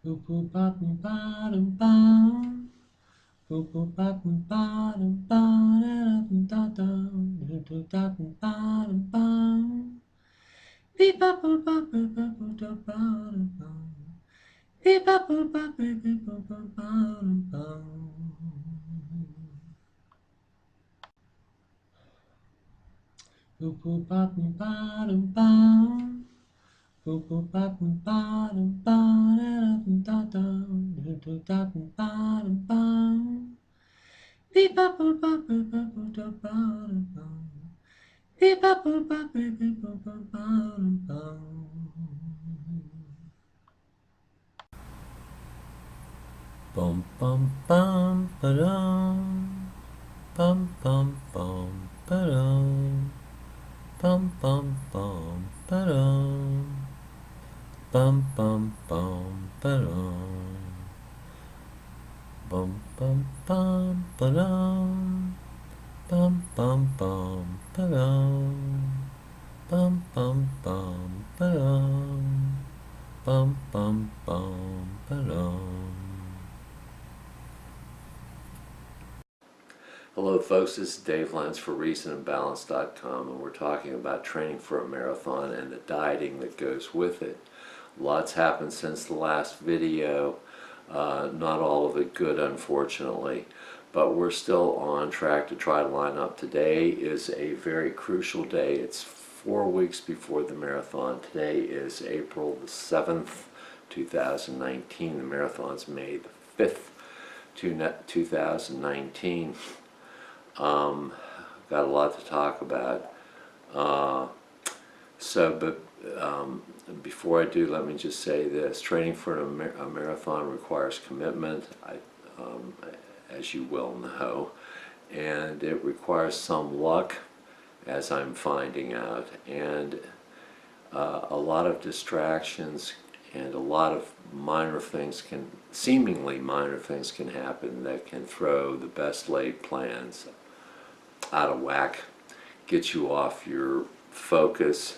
Boop boop ba boom ba dum bum. Boop boop ba boom ba dum ba da dum da dum. Da dum ba dum bum. Beep ba boop ba boop ba boop da ba dum bum. Beep ba boop ba boop beep boop ba ba dum bum. Boop boop ba boom ba dum bum. Boop boop ba boom ba dum ba da dum da dum ba dum bum. Beep ba boop ba boop ba boop da ba dum bum. Beep ba boop ba boop beep boop ba ba dum bum. Bum bum bum ba-dum. Bum bum bum ba-dum. Bum bum bum ba-dum. Bum bum bum ba-dum. Bum bum bum ba-dum. Bum bum bum ba-dum. Bum bum bum ba-dum. Bum bum bum ba-dum. Hello folks, this is Dave Lentz for ReasonandBalance.com, and we're talking about training for a marathon and the dieting that goes with it. Lots happened since the last video, not all of it good unfortunately, but we're still on track to try to line up. Today is a very crucial day. It's 4 weeks before the marathon. Today is April the 7th, 2019. The marathon's May the 5th, 2019. Got a lot to talk about. Before I do, let me just say this. Training for a marathon requires commitment, as you well know, and it requires some luck, as I'm finding out, and a lot of distractions and a lot of seemingly minor things can happen that can throw the best laid plans out of whack, get you off your focus.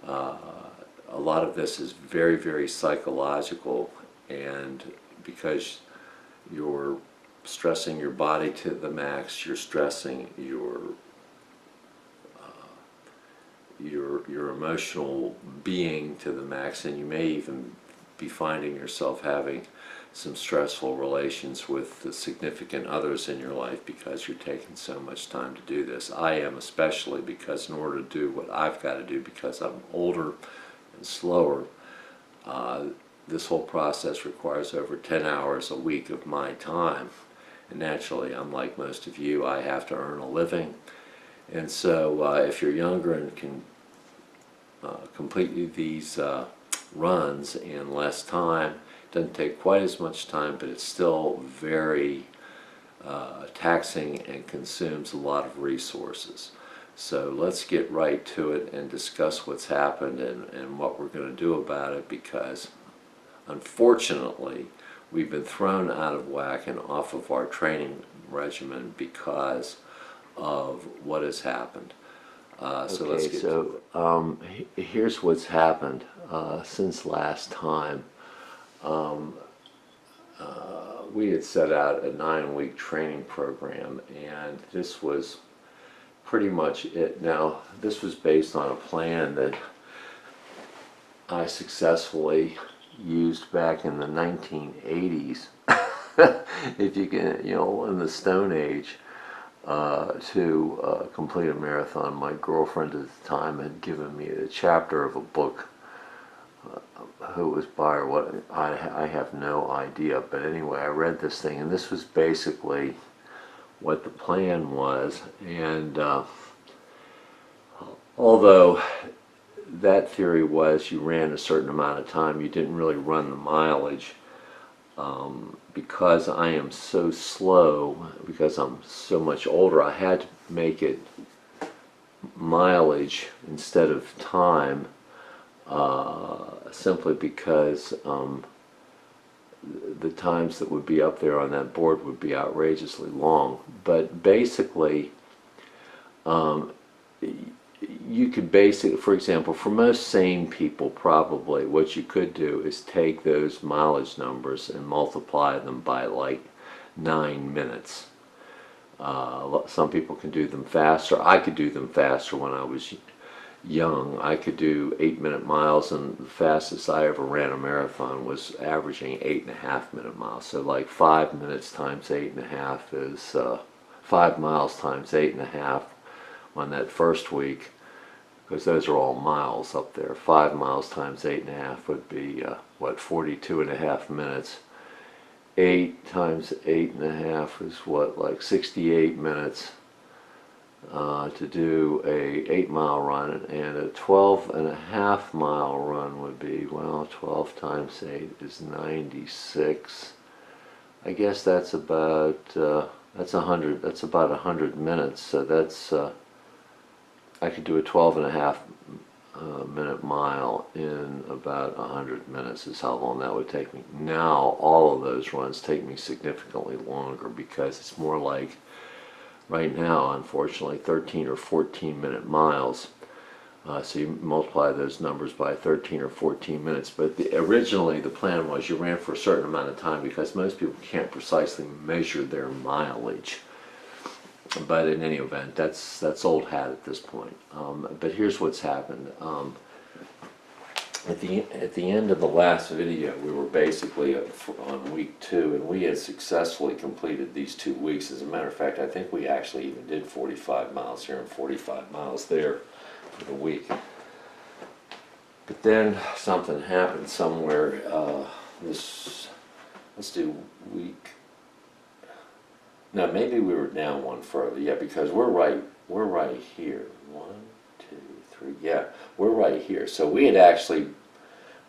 A lot of this is very, very psychological, and because you're stressing your body to the max, you're stressing your emotional being to the max, and you may even be finding yourself having some stressful relations with the significant others in your life because you're taking so much time to do this. I am, especially because in order to do what I've got to do, because I'm older and slower, this whole process requires over 10 hours a week of my time. And naturally, unlike most of you, I have to earn a living. And so if you're younger and can complete these runs in less time, doesn't take quite as much time, but it's still very taxing and consumes a lot of resources. So let's get right to it and discuss what's happened and what we're going to do about it, because unfortunately we've been thrown out of whack and off of our training regimen because of what has happened. So let's get to it. Here's what's happened since last time. We had set out a 9-week training program, and this was pretty much it. Now, this was based on a plan that I successfully used back in the 1980s, if you can, in the Stone Age, to complete a marathon. My girlfriend at the time had given me a chapter of a book. Who it was by or what, I have no idea, but anyway, I read this thing, and this was basically what the plan was. And although that theory was you ran a certain amount of time, you didn't really run the mileage. Because I am so slow, because I'm so much older, I had to make it mileage instead of time, simply because the times that would be up there on that board would be outrageously long. But basically, you could basically, for example, for most sane people, probably what you could do is take those mileage numbers and multiply them by like 9 minutes. Some people can do them faster. I could do them faster when I was young. I could do 8-minute miles, and the fastest I ever ran a marathon was averaging 8.5-minute miles. So like 5 minutes times 8.5 is 5 miles times 8.5 on that first week, because those are all miles up there. 5 miles times 8.5 would be what, 42.5 minutes. 8 times 8.5 is what, like 68 minutes to do a 8-mile run, and a 12.5-mile run would be, well, 12 times 8 is 96. I guess that's about that's about 100 minutes. So that's I could do a 12.5-minute mile in about 100 minutes is how long that would take me. Now all of those runs take me significantly longer, because it's more like, right now, unfortunately, 13 or 14-minute miles. So you multiply those numbers by 13 or 14 minutes. But originally the plan was you ran for a certain amount of time, because most people can't precisely measure their mileage. But in any event, that's old hat at this point. But here's what's happened. At the end of the last video, we were basically on week 2, and we had successfully completed these 2 weeks. As a matter of fact, I think we actually even did 45 miles here and 45 miles there for the week. But then something happened somewhere. Let's do week. No, maybe we were down one further. Yeah, because we're right here. 1, 2, 3. Yeah, we're right here. So we had actually,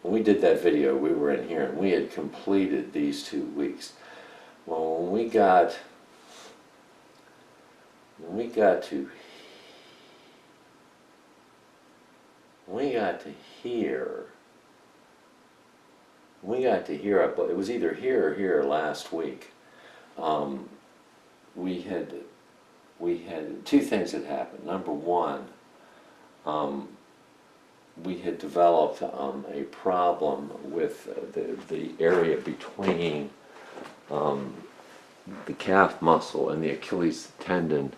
when we did that video, we were in here and we had completed these 2 weeks. Well, when we got to here, it was either here or here last week. We had 2 things that happened. Number one, we had developed a problem with the area between the calf muscle and the Achilles tendon,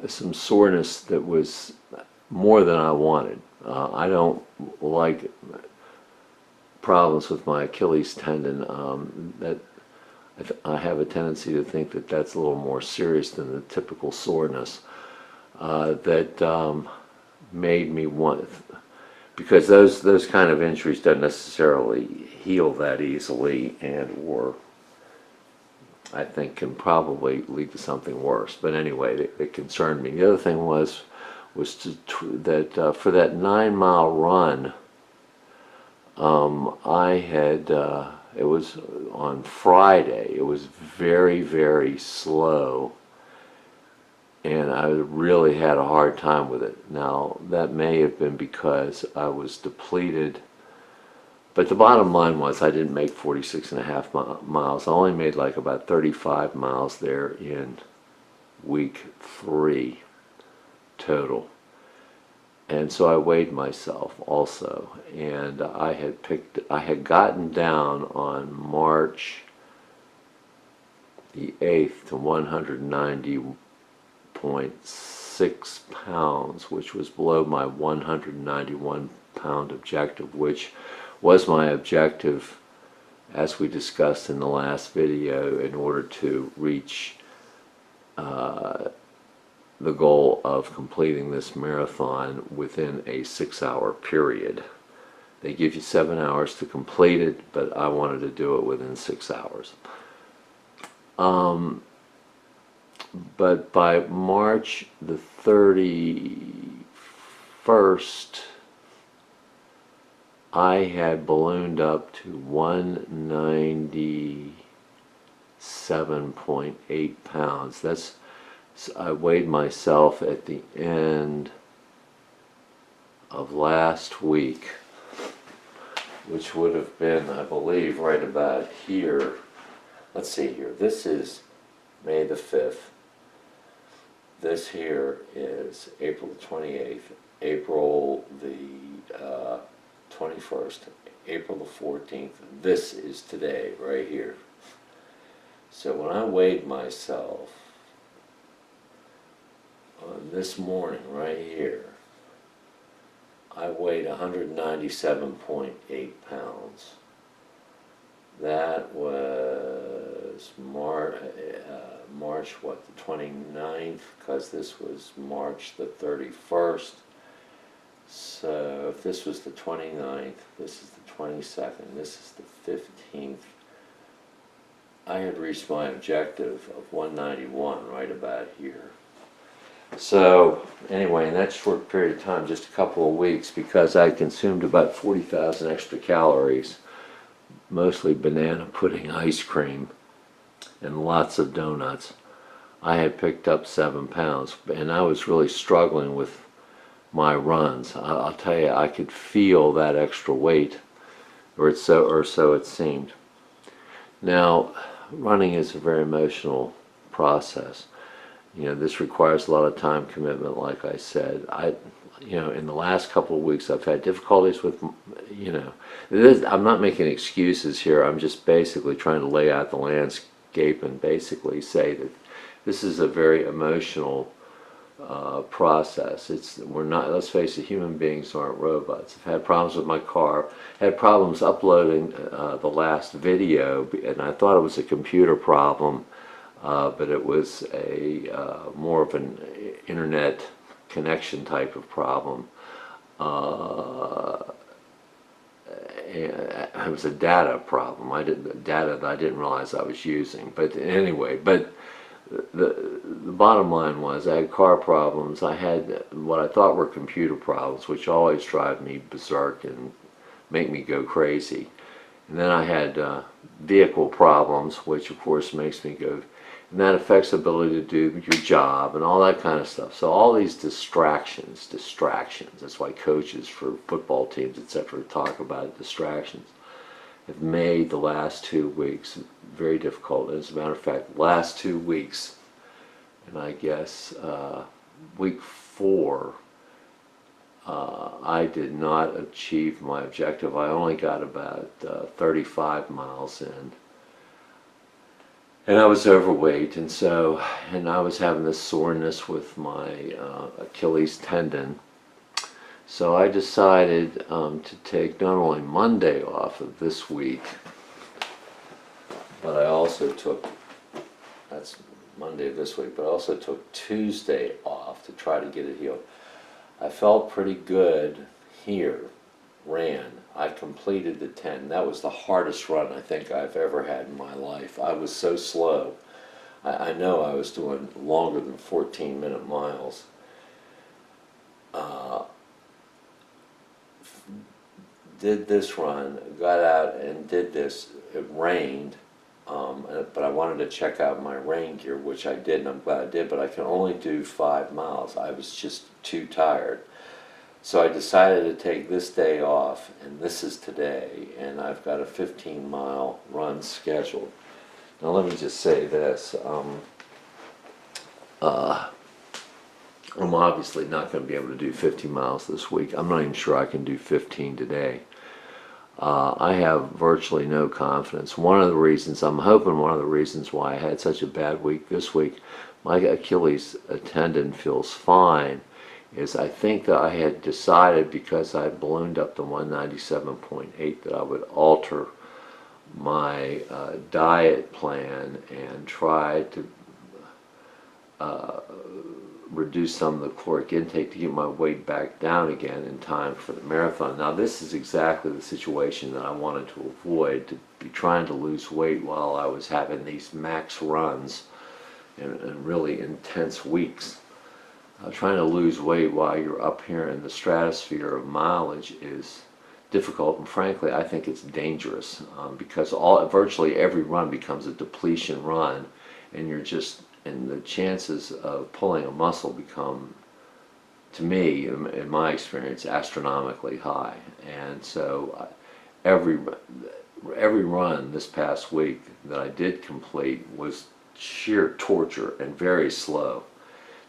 some soreness that was more than I wanted. I don't like problems with my Achilles tendon. That I have a tendency to think that that's a little more serious than the typical soreness that made me want, because those kind of injuries don't necessarily heal that easily, and or I think can probably lead to something worse. But anyway, it concerned me. The other thing was that for that 9-mile run, I had it was on Friday. It was very, very slow, and I really had a hard time with it. Now, that may have been because I was depleted, but the bottom line was I didn't make 46.5 miles. I only made like about 35 miles there in week 3 total. And so I weighed myself also, and I had gotten down on March the 8th to 190.6 pounds, which was below my 191-pound objective, which was my objective, as we discussed in the last video, in order to reach the goal of completing this marathon within a 6-hour period. They give you 7 hours to complete it, but I wanted to do it within 6 hours. But by March the 31st, I had ballooned up to 197.8 pounds. I weighed myself at the end of last week, which would have been, I believe, right about here. Let's see here. This is May the 5th. This here is April the 28th. April the 21st, April the 14th. This is today, right here. So when I weighed myself this morning, right here, I weighed 197.8 pounds. That was March, what, the 29th, because this was March the 31st. So if this was the 29th, this is the 22nd, this is the 15th. I had reached my objective of 191 right about here. So anyway, in that short period of time, just a couple of weeks, because I consumed about 40,000 extra calories, mostly banana pudding ice cream and lots of donuts, I had picked up 7 pounds, and I was really struggling with my runs. I'll tell you, I could feel that extra weight, or so it seemed. Now, running is a very emotional process. You know, this requires a lot of time commitment, like I said. In the last couple of weeks, I've had difficulties with, I'm not making excuses here. I'm just basically trying to lay out the landscape and basically say that this is a very emotional process. Let's face it, human beings aren't robots. I've had problems with my car, had problems uploading the last video, and I thought it was a computer problem, but it was more of an internet connection type of problem. It was a data problem. Data that I didn't realize I was using. But anyway, the bottom line was I had car problems. I had what I thought were computer problems, which always drive me berserk and make me go crazy. And then I had vehicle problems, which of course makes me go, and that affects the ability to do your job and all that kind of stuff. So all these distractions, that's why coaches for football teams, etc., talk about distractions, have made the last 2 weeks very difficult. As a matter of fact, last 2 weeks, and I guess week 4, I did not achieve my objective. I only got about 35 miles in. And I was overweight, and I was having this soreness with my Achilles tendon. So I decided to take not only Monday off of this week, but I also took, that's Monday of this week, but I also took Tuesday off to try to get it healed. I felt pretty good here, ran. I completed the 10. That was the hardest run I think I've ever had in my life. I was so slow. I know I was doing longer than 14-minute miles. Did this run, got out and did this. It rained, but I wanted to check out my rain gear, which I did, and I'm glad I did, but I can only do 5 miles. I was just too tired. So I decided to take this day off, and this is today, and I've got a 15-mile run scheduled. Now let me just say this. I'm obviously not going to be able to do 50 miles this week. I'm not even sure I can do 15 today. I have virtually no confidence. I'm hoping one of the reasons why I had such a bad week this week, my Achilles tendon feels fine, is I think that I had decided, because I ballooned up to 197.8, that I would alter my diet plan and try to reduce some of the caloric intake to get my weight back down again in time for the marathon. Now this is exactly the situation that I wanted to avoid, to be trying to lose weight while I was having these max runs and really intense weeks. Trying to lose weight while you're up here in the stratosphere of mileage is difficult, and frankly I think it's dangerous, because virtually every run becomes a depletion run, and the chances of pulling a muscle become, to me, in my experience, astronomically high. And so every run this past week that I did complete was sheer torture and very slow.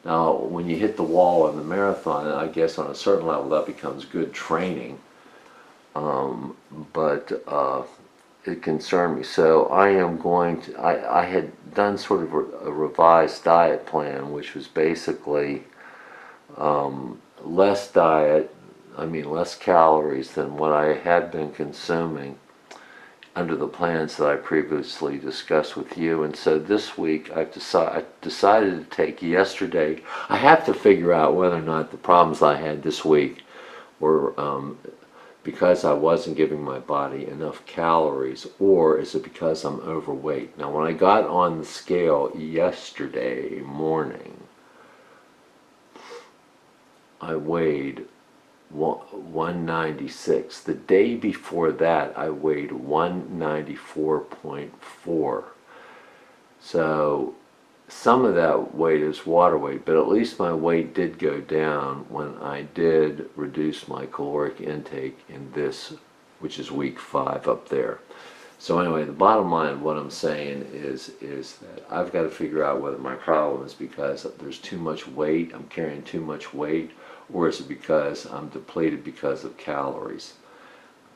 Now, when you hit the wall in the marathon, I guess on a certain level that becomes good training. But it concerned me. So I am going to, I had done sort of a revised diet plan, which was basically less diet, less calories than what I had been consuming under the plans that I previously discussed with you. And so this week I decided to take yesterday. I have to figure out whether or not the problems I had this week were because I wasn't giving my body enough calories, or is it because I'm overweight? Now, when I got on the scale yesterday morning, I weighed 196. The day before that, I weighed 194.4. So some of that weight is water weight, but at least my weight did go down when I did reduce my caloric intake in this, which is week 5 up there. So anyway, the bottom line of what I'm saying is that I've got to figure out whether my problem is because there's too much weight, I'm carrying too much weight, or is it because I'm depleted because of calories?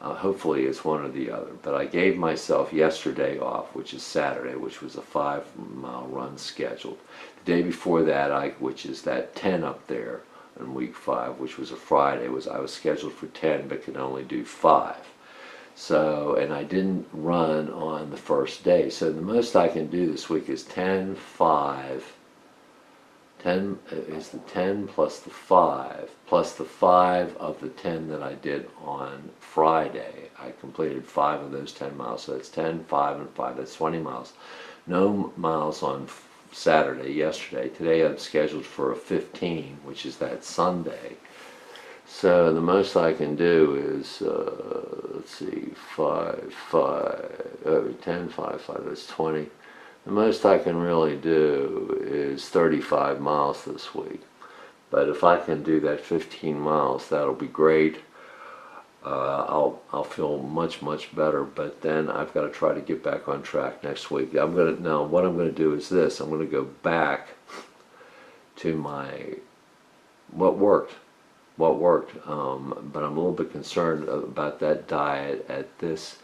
Hopefully it's one or the other. But I gave myself yesterday off, which is Saturday, which was a 5-mile run scheduled. The day before that, which is that 10 up there in week 5, which was a Friday, I was scheduled for 10 but could only do 5. So, and I didn't run on the first day. So the most I can do this week is 10, 5. 10 is the 10 plus the 5, plus the 5 of the 10 that I did on Friday. I completed 5 of those 10 miles, so that's 10, 5, and 5. That's 20 miles. No miles on Saturday, yesterday. Today I'm scheduled for a 15, which is that Sunday. So the most I can do is, let's see, 10, 5, 5, that's 20. The most I can really do is 35 miles this week. But if I can do that 15 miles, that'll be great. I'll feel much better. But then I've got to try to get back on track next week. Now what I'm going to do is this. I'm going to go back to what worked. But I'm a little bit concerned about that diet at this.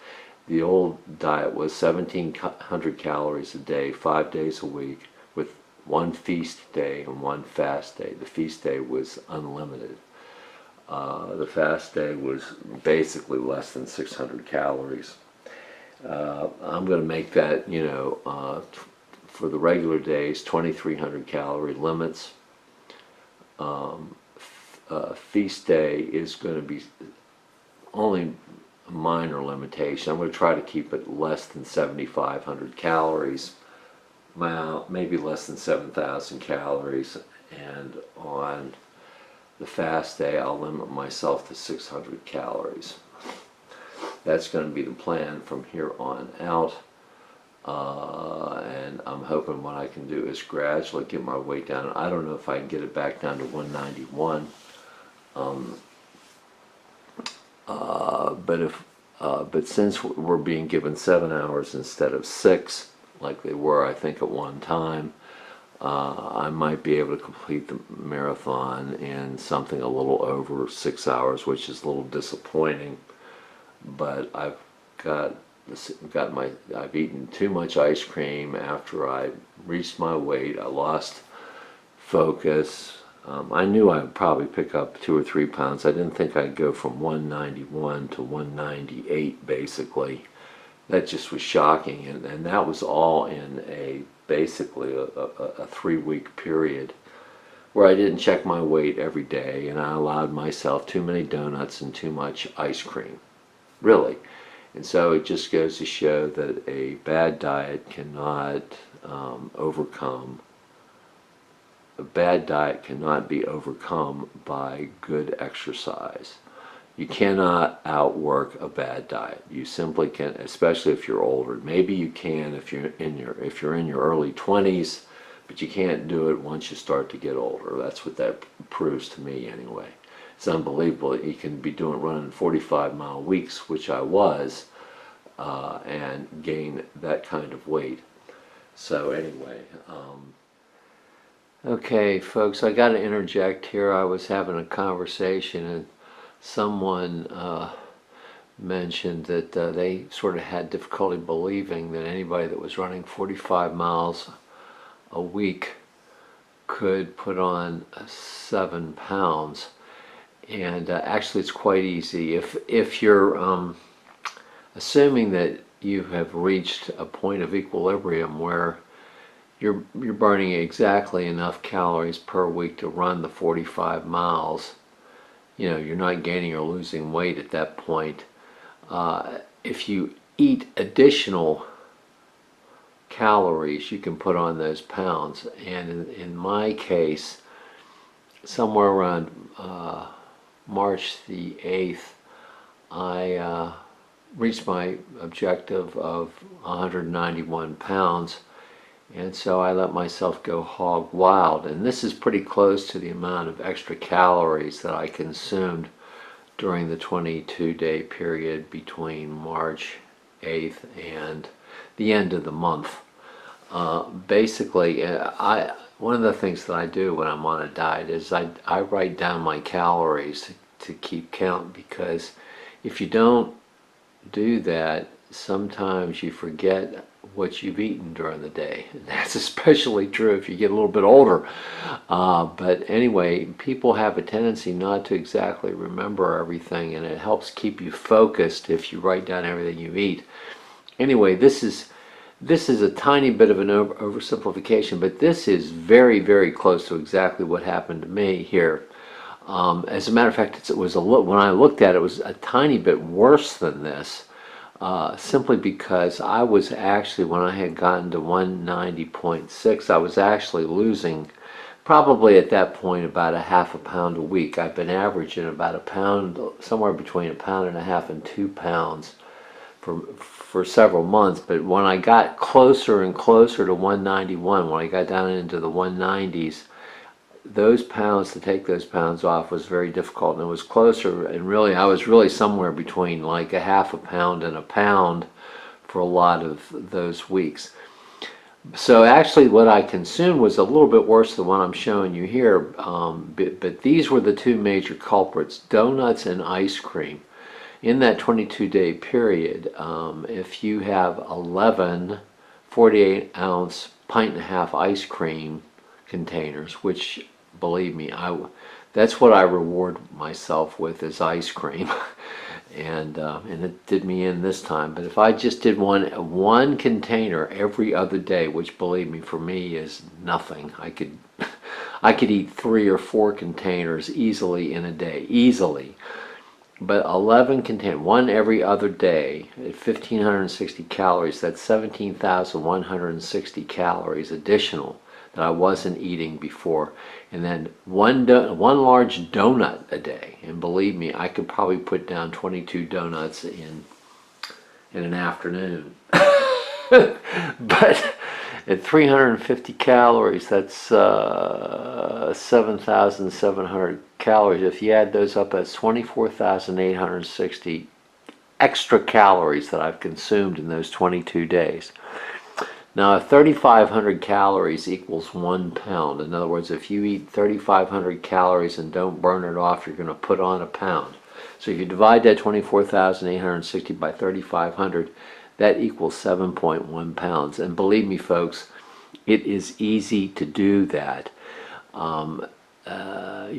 The old diet was 1,700 calories a day, 5 days a week, with one feast day and one fast day. The feast day was unlimited. The fast day was basically less than 600 calories. I'm going to make that, for the regular days, 2,300 calorie limits. Feast day is going to be only a minor limitation. I'm going to try to keep it less than 7,500 calories, maybe less than 7,000 calories, and on the fast day I'll limit myself to 600 calories. That's going to be the plan from here on out, and I'm hoping what I can do is gradually get my weight down. I don't know if I can get it back down to 191. But since we're being given 7 hours instead of 6, like they were, I think, at one time, I might be able to complete the marathon in something a little over 6 hours, which is a little disappointing. But I've eaten too much ice cream after I reached my weight. I lost focus. I knew I would probably pick up 2 or 3 pounds. I didn't think I'd go from 191 to 198, basically. That just was shocking, and that was all in basically a 3-week period where I didn't check my weight every day, and I allowed myself too many donuts and too much ice cream, really. And so it just goes to show that a bad diet cannot be overcome by good exercise. You cannot outwork a bad diet. You simply can't, especially if you're older. Maybe you can if you're in your early 20s, but you can't do it once you start to get older. That's what that proves to me anyway. It's unbelievable. You can be running 45-mile weeks, which I was, and gain that kind of weight. So anyway, Okay, folks, I got to interject here. I was having a conversation and someone mentioned that they sort of had difficulty believing that anybody that was running 45 miles a week could put on 7 pounds. And actually, it's quite easy. If you're assuming that you have reached a point of equilibrium where you're burning exactly enough calories per week to run the 45 miles, you know, you're not gaining or losing weight at that point. If you eat additional calories, you can put on those pounds. And in my case, somewhere around March the 8th, I reached my objective of 191 pounds. And so I let myself go hog wild. And this is pretty close to the amount of extra calories that I consumed during the 22-day period between March 8th and the end of the month. Basically, one of the things that I do when I'm on a diet is I write down my calories to keep count, because if you don't do that, sometimes you forget what you've eaten during the day. And that's especially true if you get a little bit older. But anyway, people have a tendency not to exactly remember everything, and it helps keep you focused if you write down everything you eat. Anyway, this is a tiny bit of an oversimplification, but this is very, very close to exactly what happened to me here. As a matter of fact, when I looked at it, it was a tiny bit worse than this. Simply because I was actually, when I had gotten to 190.6, I was actually losing probably at that point about a half a pound a week. I've been averaging about a pound, somewhere between a pound and a half and 2 pounds for several months. But when I got closer and closer to 191, when I got down into the 190s, to take those pounds off was very difficult, and it was closer, and really I was really somewhere between like a half a pound and a pound for a lot of those weeks. So actually what I consumed was a little bit worse than what I'm showing you here, but these were the two major culprits: donuts and ice cream. In that 22-day period, if you have 11 48-ounce pint and a half ice cream containers, which, believe me, that's what I reward myself with, is ice cream. And it did me in this time. But if I just did one container every other day, which, believe me, for me is nothing, I could eat 3 or 4 containers easily in a day, easily. But 11 containers, one every other day, at 1,560 calories, that's 17,160 calories additional that I wasn't eating before. And then one large donut a day, and believe me, I could probably put down 22 donuts in an afternoon. But at 350 calories, that's 7,700 calories. If you add those up, that's 24,860 extra calories that I've consumed in those 22 days. Now, 3,500 calories equals 1 pound. In other words, if you eat 3,500 calories and don't burn it off, you're going to put on a pound. So if you divide that 24,860 by 3,500, that equals 7.1 pounds. And believe me, folks, it is easy to do that.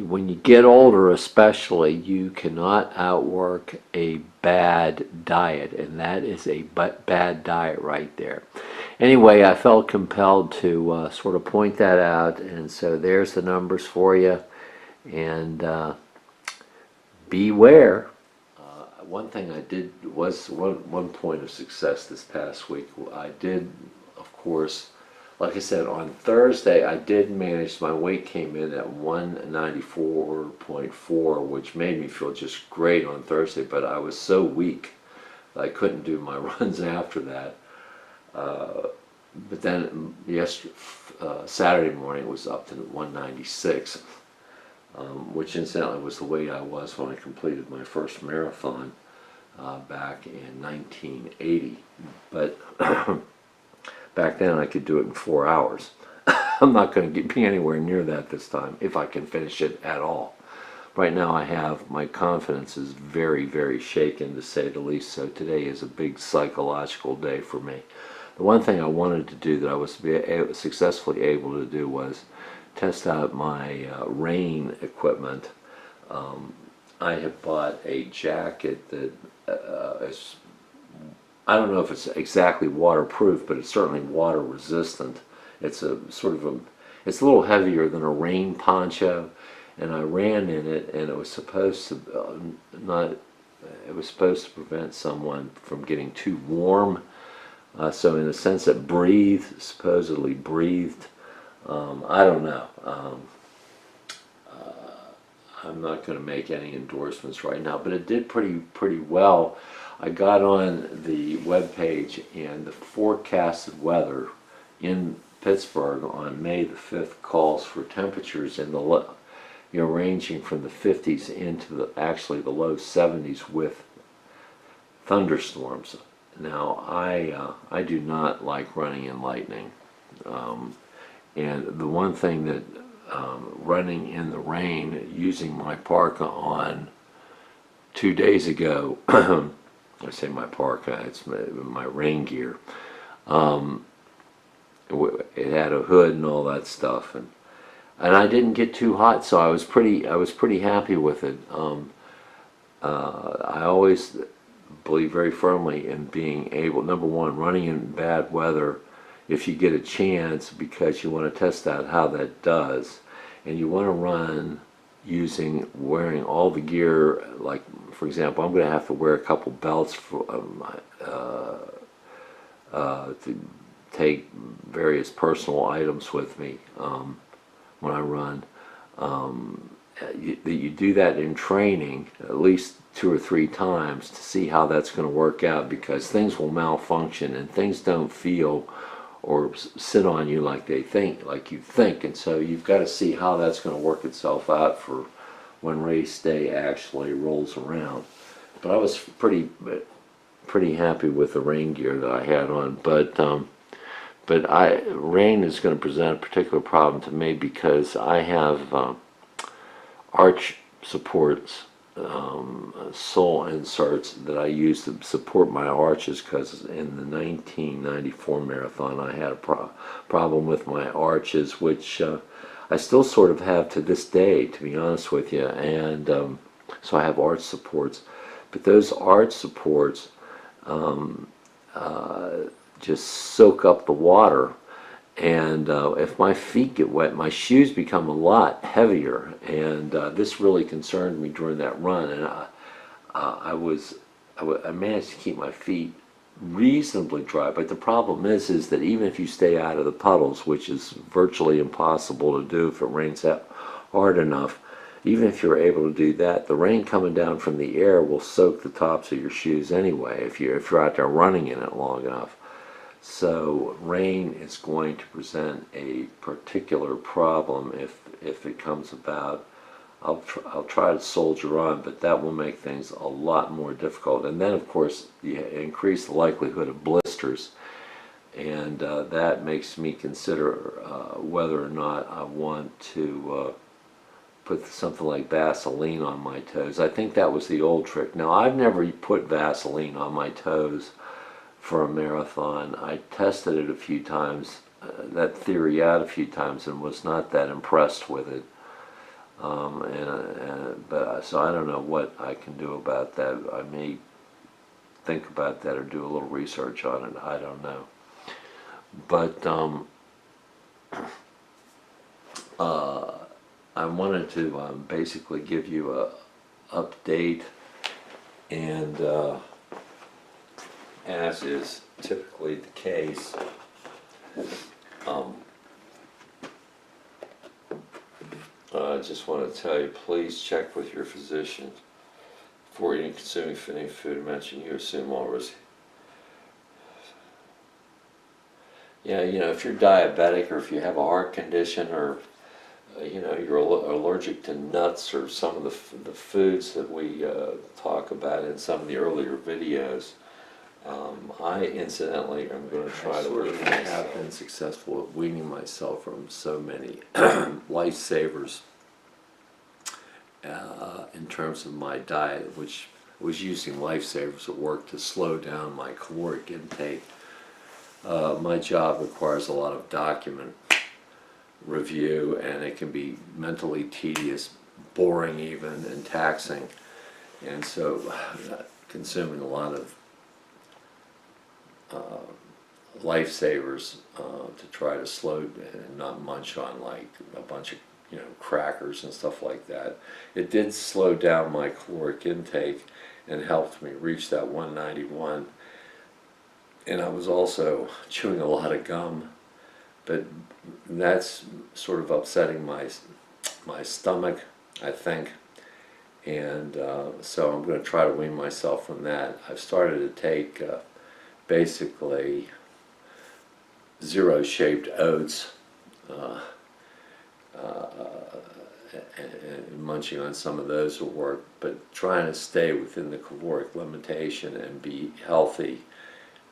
When you get older especially, you cannot outwork a bad diet, and that is a bad diet right there. Anyway, I felt compelled to sort of point that out, and so there's the numbers for you, and beware. One thing I did was one point of success this past week. I did, of course, like I said, on Thursday I did manage, my weight came in at 194.4, which made me feel just great on Thursday, but I was so weak that I couldn't do my runs after that. But then Saturday morning it was up to 196, which incidentally was the weight I was when I completed my first marathon back in 1980. But back then I could do it in 4 hours. I'm not going to be anywhere near that this time, if I can finish it at all. Right now my confidence is very, very shaken, to say the least, so today is a big psychological day for me. The one thing I wanted to do that I was successfully able to do was test out my rain equipment. I have bought a jacket that is, I don't know if it's exactly waterproof, but it's certainly water resistant. It's a it's a little heavier than a rain poncho, and I ran in it, and it was supposed to it was supposed to prevent someone from getting too warm. So in a sense it supposedly breathed. I don't know. I'm not going to make any endorsements right now, but it did pretty well. I got on the web page, and the forecasted weather in Pittsburgh on May the 5th calls for temperatures in the ranging from the 50s into actually the low 70s with thunderstorms. Now I do not like running in lightning, and the one thing that running in the rain using my parka on 2 days ago, I say my parka, it's my rain gear. It had a hood and all that stuff, and I didn't get too hot, so I was pretty happy with it. I always believe very firmly in being able, number one, running in bad weather if you get a chance, because you want to test out how that does, and you want to run wearing all the gear. Like, for example, I'm going to have to wear a couple belts for to take various personal items with me when I run. You do that in training at least 2 or 3 times to see how that's going to work out, because things will malfunction and things don't feel or sit on you like you think, and so you've got to see how that's going to work itself out for when race day actually rolls around. But I was pretty happy with the rain gear that I had on, but rain is going to present a particular problem to me because I have arch supports, sole inserts that I use to support my arches, because in the 1994 marathon I had a problem with my arches, which I still sort of have to this day, to be honest with you, and so I have arch supports, but those arch supports just soak up the water, and if my feet get wet, my shoes become a lot heavier, and this really concerned me during that run, and I managed to keep my feet reasonably dry. But the problem is that even if you stay out of the puddles, which is virtually impossible to do if it rains out hard enough, even if you're able to do that, the rain coming down from the air will soak the tops of your shoes anyway if you're out there running in it long enough. So rain is going to present a particular problem if it comes about. I'll try to soldier on, but that will make things a lot more difficult. And then, of course, you increase the likelihood of blisters, and that makes me consider whether or not I want to put something like Vaseline on my toes. I think that was the old trick. Now, I've never put Vaseline on my toes for a marathon. I tested it a few times, that theory out a few times, and was not that impressed with it. So I don't know what I can do about that. I may think about that or do a little research on it. I don't know. But I wanted to basically give you a update, and as is typically the case, I just want to tell you, please check with your physician before eating, consuming any food. I mentioned you assume all risk. Yeah, if you're diabetic, or if you have a heart condition, or you're allergic to nuts, or some of the foods that we talk about in some of the earlier videos, I incidentally am going to try to wean myself. I have been successful at weaning myself from so many lifesavers in terms of my diet, which was using lifesavers at work to slow down my caloric intake. My job requires a lot of document review, and it can be mentally tedious, boring even, and taxing. And so consuming a lot of lifesavers to try to slow and not munch on like a bunch of crackers and stuff like that. It did slow down my caloric intake and helped me reach that 191. And I was also chewing a lot of gum, but that's sort of upsetting my stomach, I think. And so I'm going to try to wean myself from that. I've started to take basically zero-shaped oats, and munching on some of those will work, but trying to stay within the caloric limitation and be healthy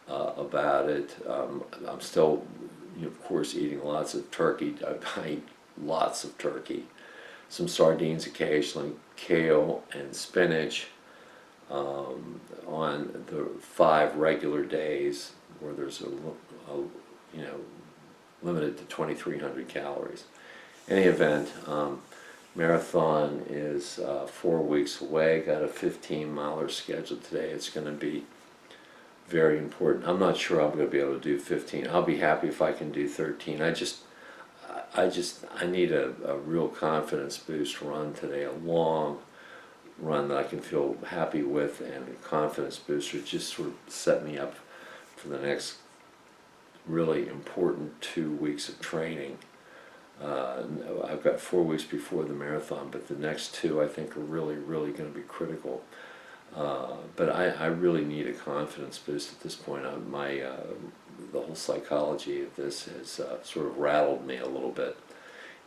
about it. I'm still, of course, eating lots of turkey. I eat lots of turkey, some sardines occasionally, kale and spinach on the 5 regular days where there's a limited to 2,300 calories. Any event, marathon is 4 weeks away. Got a 15-miler scheduled today. It's going to be very important. I'm not sure I'm going to be able to do 15. I'll be happy if I can do 13. I need a real confidence boost run today, a long run that I can feel happy with, and a confidence booster just sort of set me up for the next really important 2 weeks of training. I've got 4 weeks before the marathon, but the next 2 I think are really, really going to be critical. But I really need a confidence boost at this point. The whole psychology of this has sort of rattled me a little bit.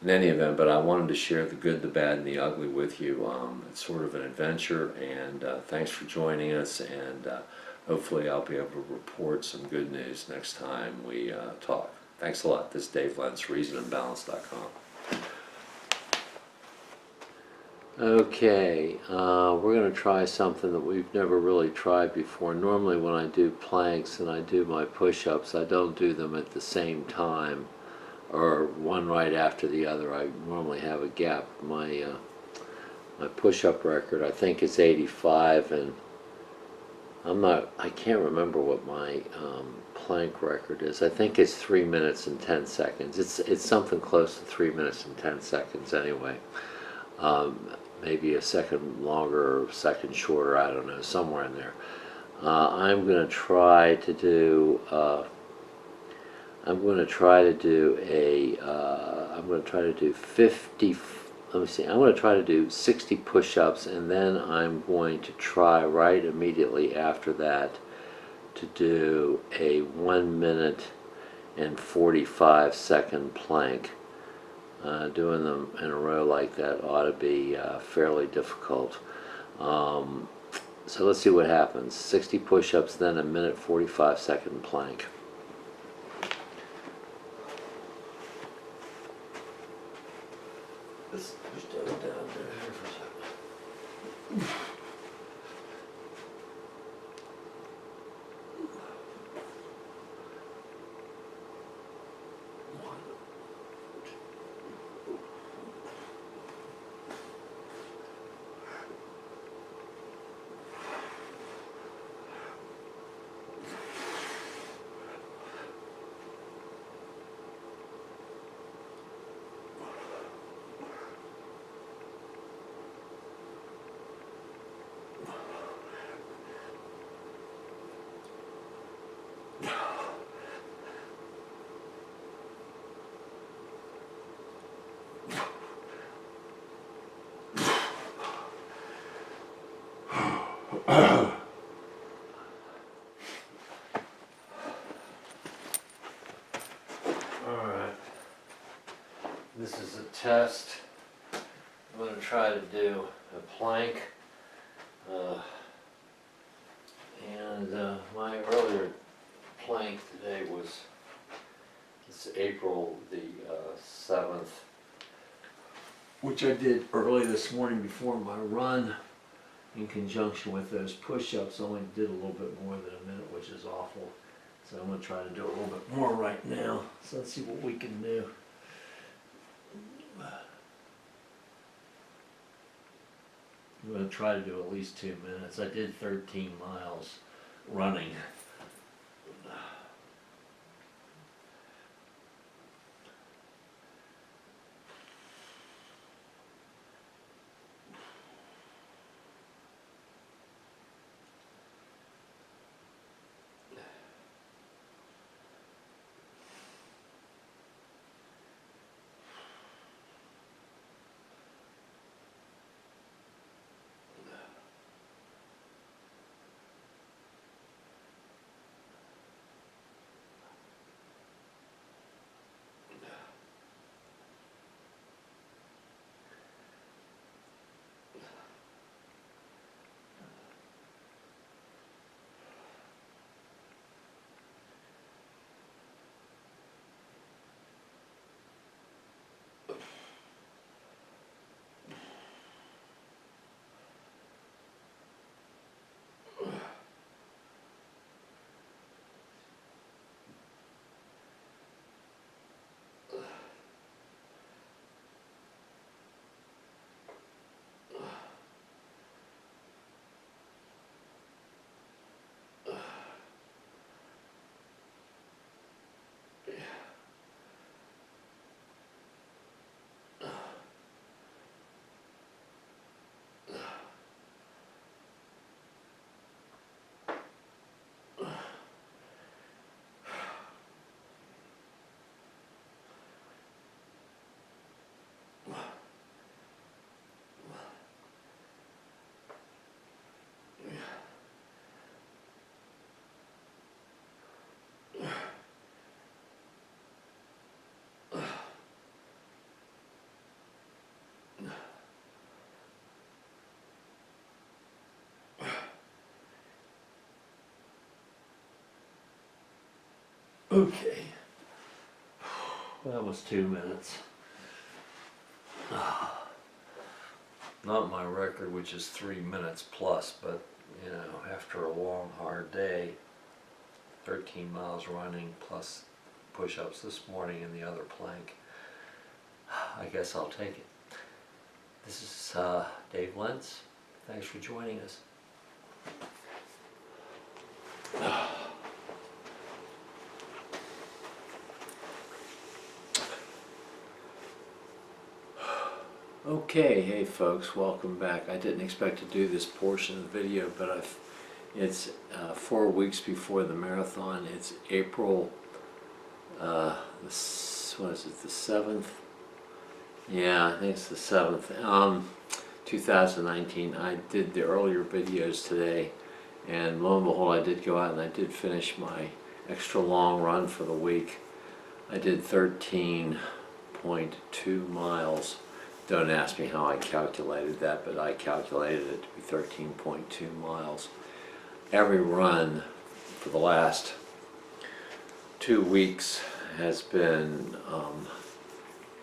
In any event, but I wanted to share the good, the bad, and the ugly with you. It's sort of an adventure, and thanks for joining us, and hopefully I'll be able to report some good news next time we talk. Thanks a lot. This is Dave Lentz, reasonandbalance.com. Okay, we're going to try something that we've never really tried before. Normally when I do planks and I do my push-ups, I don't do them at the same time or one right after the other. I normally have a gap. My push-up record, I think, is 85, and I can't remember what my plank record is. I think it's 3 minutes and 10 seconds. It's something close to 3 minutes and 10 seconds anyway. Maybe a second longer or a second shorter, I don't know, somewhere in there. I'm going to try to do 50, let me see, I'm going to try to do 60 push-ups, and then I'm going to try right immediately after that to do a 1 minute and 45-second plank. Doing them in a row like that ought to be fairly difficult. So let's see what happens. 60 push-ups, then a 1 minute 45-second plank. Let's push down there for a second. Alright, this is a test. I'm going to try to do a plank, and my earlier plank today was, it's April the 7th, which I did early this morning before my run in conjunction with those push-ups. I only did a little bit more than a minute, which is awful. So I'm going to try to do a little bit more right now. So let's see what we can do. I'm going to try to do at least 2 minutes. I did 13 miles running. Okay, that was 2 minutes. Not my record, which is 3 minutes plus, but you know, after a long, hard day, 13 miles running plus push-ups this morning and the other plank, I guess I'll take it. This is Dave Lentz. Thanks for joining us. Okay, hey folks, welcome back. I didn't expect to do this portion of the video, but it's 4 weeks before the marathon. It's April, what is it, the 7th? Yeah, I think it's the 7th, 2019. I did the earlier videos today, and lo and behold, I did go out and I did finish my extra long run for the week. I did 13.2 miles. Don't ask me how I calculated that, but I calculated it to be 13.2 miles. Every run for the last 2 weeks has been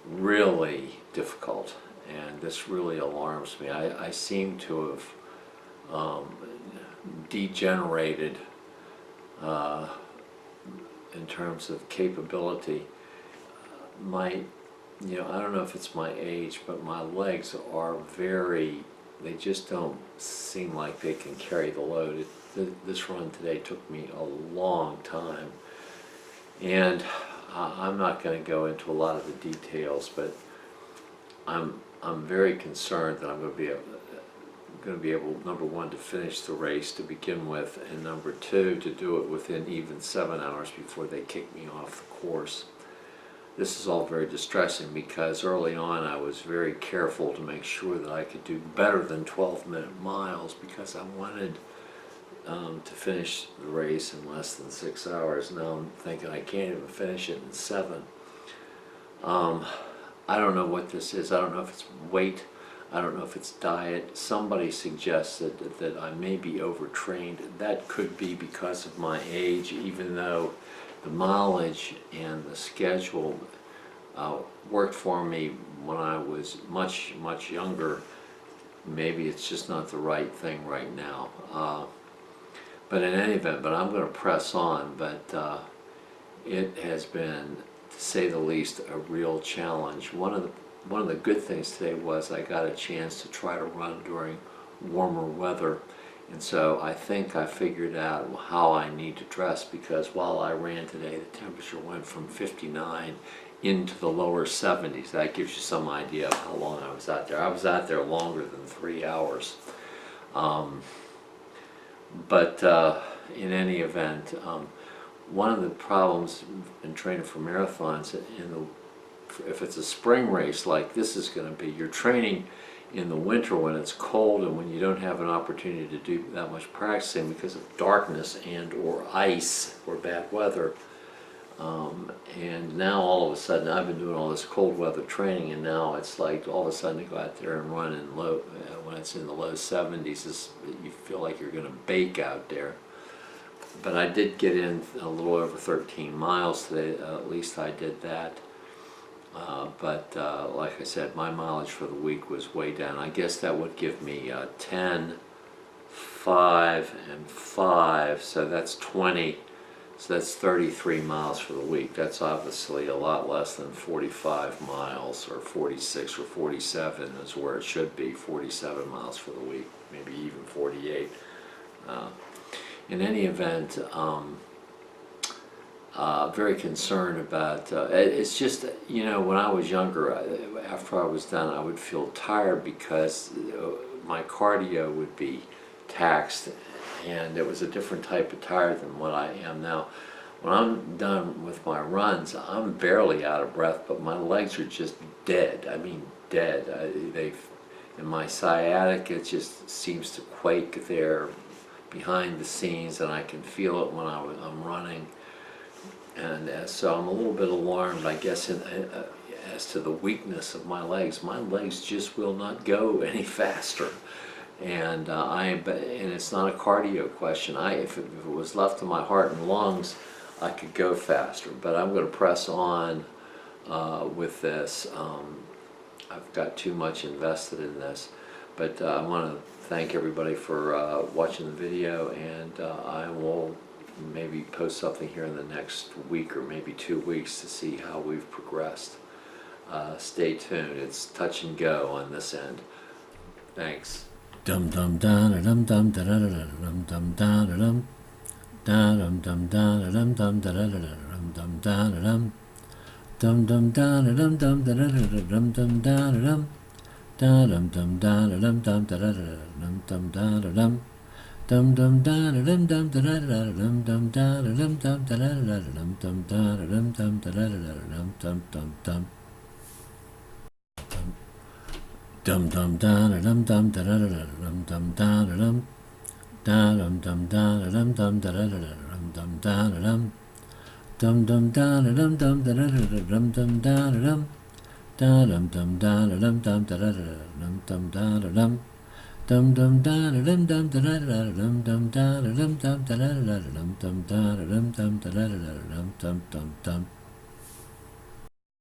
really difficult, and this really alarms me. I seem to have degenerated in terms of capability. I don't know if it's my age, but my legs are they just don't seem like they can carry the load. This run today took me a long time, and I'm not going to go into a lot of the details, but I'm very concerned that I'm going to be able, number one, to finish the race to begin with, and number two, to do it within even 7 hours before they kick me off the course. This is all very distressing because early on I was very careful to make sure that I could do better than 12-minute miles because I wanted to finish the race in less than 6 hours. Now I'm thinking I can't even finish it in 7. I don't know what this is. I don't know if it's weight. I don't know if it's diet. Somebody suggested that I may be overtrained. That could be because of my age, even though the mileage and the schedule worked for me when I was much younger. Maybe it's just not the right thing right now. But in any event, I'm going to press on. But it has been, to say the least, a real challenge. One of the good things today was I got a chance to try to run during warmer weather, and so I think I figured out how I need to dress, because while I ran today, the temperature went from 59 into the lower 70s. That gives you some idea of how long I was out there. I was out there longer than 3 hours. But in any event, one of the problems in training for marathons, if it's a spring race like this is going to be, you're training in the winter when it's cold and when you don't have an opportunity to do that much practicing because of darkness and or ice or bad weather. And now all of a sudden, I've been doing all this cold weather training, and now it's like all of a sudden to go out there and run in when it's in the low 70s, you feel like you're going to bake out there. But I did get in a little over 13 miles today. At least I did that. But like I said, my mileage for the week was way down. I guess that would give me 10, 5, and 5, so that's 20. So that's 33 miles for the week. That's obviously a lot less than 45 miles, or 46 or 47 is where it should be. 47 miles for the week, maybe even 48. In any event, very concerned about, it's just, when I was younger, after I was done, I would feel tired because my cardio would be taxed, and it was a different type of tired than what I am now. When I'm done with my runs, I'm barely out of breath, but my legs are just dead. I mean, dead. And my sciatic, it just seems to quake there behind the scenes, and I can feel it when I'm running. And so I'm a little bit alarmed, I guess, as to the weakness of my legs. My legs just will not go any faster. And it's not a cardio question. If it was left to my heart and lungs, I could go faster. But I'm going to press on with this. I've got too much invested in this. But I want to thank everybody for watching the video, and I will maybe post something here in the next week or maybe 2 weeks to see how we've progressed. Stay tuned. It's touch and go on this end. Thanks. Dum dum da dum dum da da dum dum da dum da dum dum da dum dum da dum dum da dum dum dum da dum dum da dum dum da dum da dum dum da dum dum da dum dum da dum dum dum da dum dum da dum dum da dum dum da dum dum da dum dum da dum dum dum dum dum dum da dum dum da dum dum da dum da dum dum da dum dum da dum dum da dum dum dum da dum dum da dum dum da dum da dum dum da dum dum da dum dum da dum dum dum da dum dum da dum dum da dum dum da dum dum da dum dum da dum dum